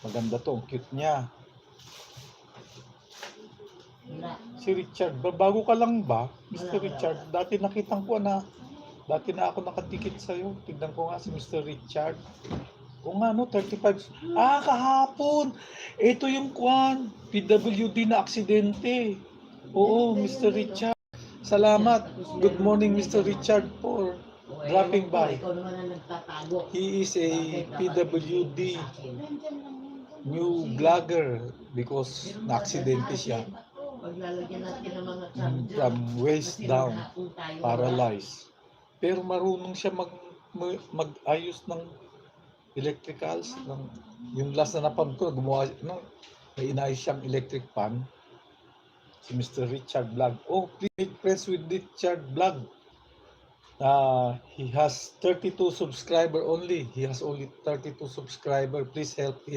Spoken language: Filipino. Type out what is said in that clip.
Maganda to, ang cute niya. Si Richard, bago ka lang ba, Mr. Richard? Dati nakitang ko na, dati na ako nakatikit sa'yo. Tignan ko nga si Mr. Richard. O nga no, 35. Ah, kahapon! Ito yung kwan, PWD na aksidente. Oo, Mr. Richard. Salamat. Good morning, Mr. Richard, for dropping by. He is a PWD new vlogger because na-aksidente siya. From waist down, paralyzed. Pero marunong siya mag-ayos ng electricals. Yung last na napanood ko, gumawa, may inayos siyang electric pan. Si Mr. Richard Vlog. Oh, please make friends with Richard Vlog. He has 32 subscriber only. He has only 32 subscriber. Please help him.